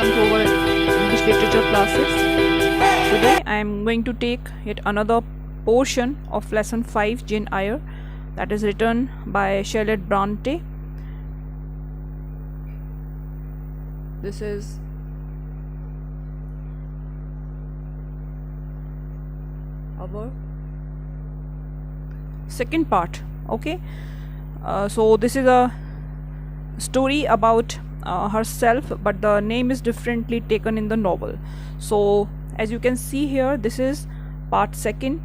welcome to our English literature classes. Today I am going to take yet another portion of lesson 5 Jane Eyre, that is written by Charlotte Bronte. This is our second part. Okay, so this is a story about herself, but the name is differently taken in the novel. So as you can see here, this is part second,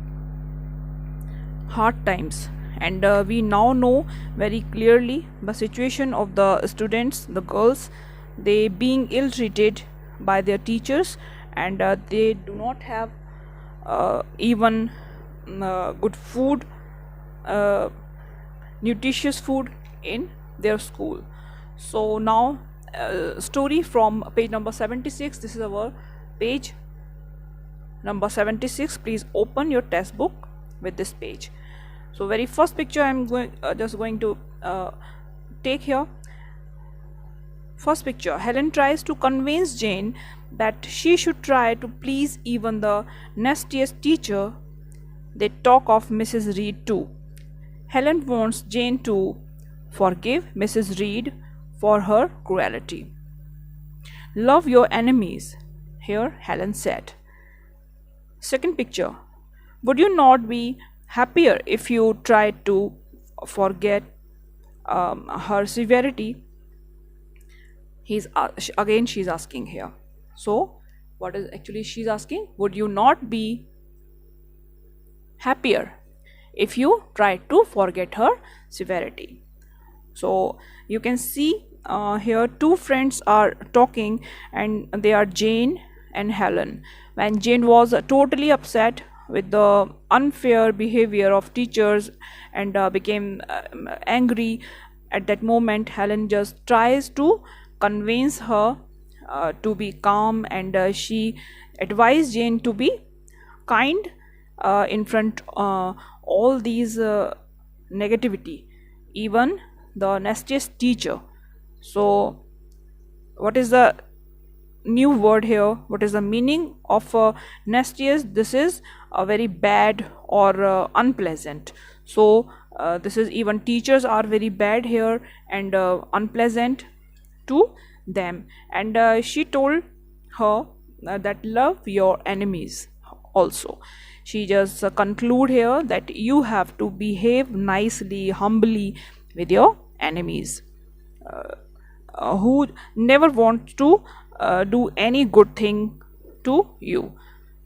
hard times, and we now know very clearly the situation of the students, the girls, they being ill treated by their teachers, and they do not have even good food, nutritious food in their school. So now story from page number 76. This is our page number 76. Please open your test book with this page. So very first picture I'm just going to take here. First picture, Helen tries to convince Jane that she should try to please even the nastiest teacher. They talk of Mrs. Reed too. Helen wants Jane to forgive Mrs. Reed for her cruelty. Love your enemies, here Helen said. Second picture, would you not be happier if you tried to forget her severity? She's asking here. So what is actually she's asking? Would you not be happier if you tried to forget her severity? So you can see here two friends are talking, and they are Jane and Helen. When Jane was totally upset with the unfair behavior of teachers and became angry, at that moment Helen just tries to convince her to be calm, and she advised Jane to be kind in front all these negativity, even the nastiest teacher. So what is the new word here? What is the meaning of nastiest? This is a very bad or unpleasant. So this is even teachers are very bad here and unpleasant to them. And she told her that love your enemies also. She just conclude here that you have to behave nicely, humbly with your enemies who never want to do any good thing to you.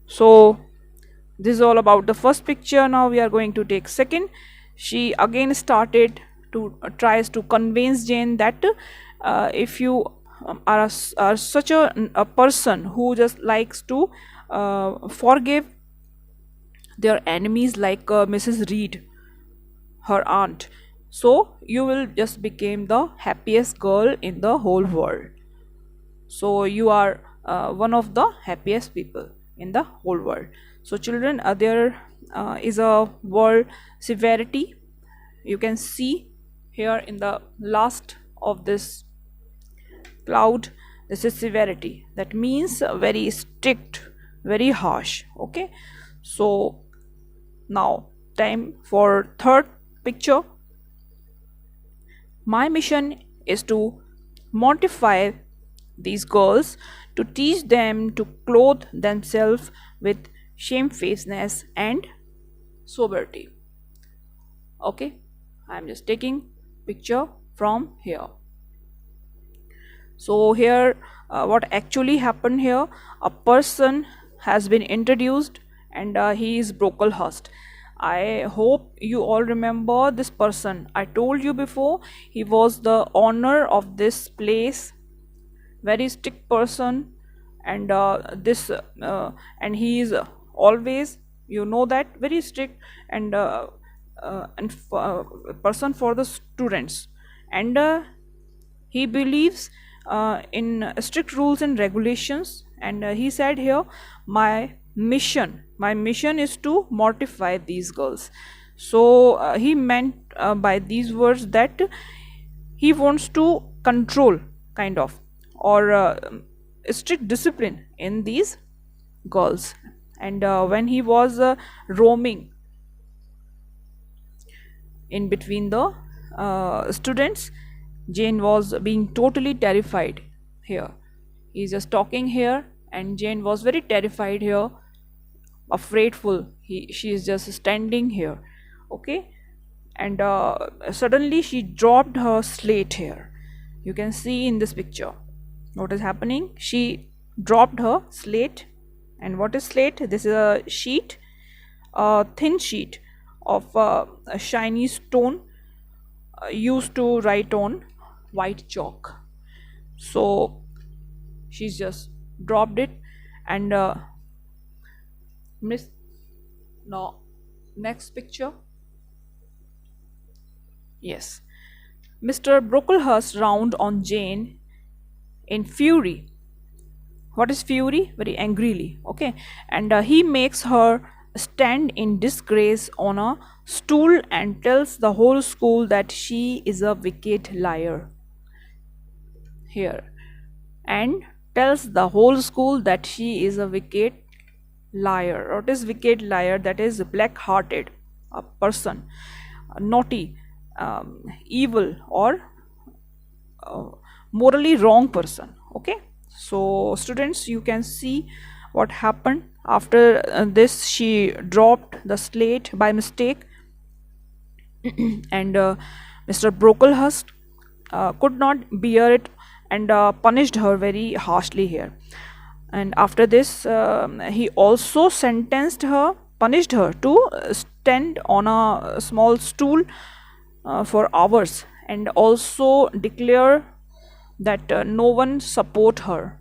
So this is all about the first picture. Now we are going to take second. She again started to tries to convince Jane that if you are such a person who just likes to forgive their enemies, like Mrs. Reed, her aunt, so you will just become the happiest girl in the whole world. So you are one of the happiest people in the whole world. So children, there is a word severity. You can see here in the last of this cloud, this is severity. That means very strict, very harsh. Okay, so now time for third picture. My mission is to mortify these girls, to teach them to clothe themselves with shamefacedness and sobriety. Okay, I'm just taking picture from here. So here what actually happened here, a person has been introduced, and he is Brocklehurst. I hope you all remember this person. I told you before, he was the owner of this place, very strict person, and and he is always, you know, that very strict and person for the students, and he believes in strict rules and regulations. And he said here, my mission is to mortify these girls. So he meant by these words that he wants to control, kind of, or strict discipline in these girls. And when he was roaming in between the students, Jane was being totally terrified here. He's just talking here, and Jane was very terrified here, afraidful. She is just standing here, okay. And suddenly she dropped her slate here. You can see in this picture what is happening. She dropped her slate. And what is slate? This is a sheet, a thin sheet of a shiny stone used to write on white chalk. So she's just dropped it. And miss now next picture. Yes, Mr. Brocklehurst round on Jane in fury. What is fury? Very angrily, okay. And he makes her stand in disgrace on a stool and tells the whole school that she is a wicked liar. Here, and tells the whole school that she is a wicked liar. What is wicked liar? That is black hearted, a person, naughty, evil, or morally wrong person, okay. So students, you can see what happened after this. She dropped the slate by mistake, and Mr. Brocklehurst could not bear it, and punished her very harshly here. And after this, he also punished her to stand on a small stool for hours, and also declare that no one support her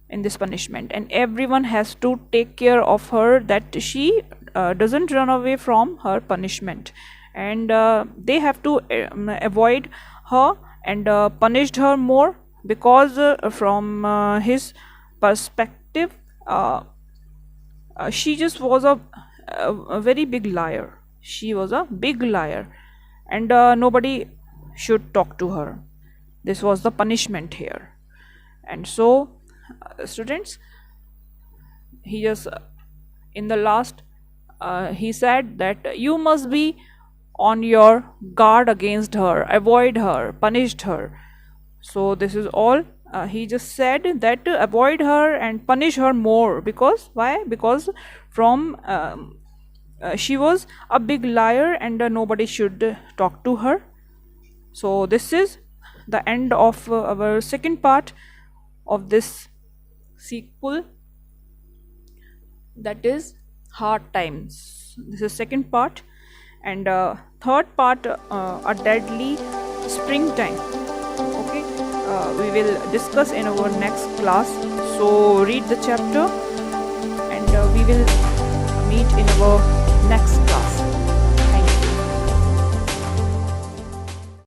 in this punishment, and everyone has to take care of her, that she doesn't run away from her punishment. And they have to avoid her, and punished her more, because from his perspective, she just was a very big liar. She was a big liar, and nobody should talk to her. This was the punishment here. And so students, he just in the last he said that you must be on your guard against her, avoid her, punished her. So this is all. He just said that to avoid her and punish her more, because why? Because from she was a big liar, and nobody should talk to her. So this is the end of our second part of this sequel, that is Hard Times. This is second part. And third part, A Deadly Springtime, okay. We will discuss in our next class. So read the chapter, and we will meet in our next class.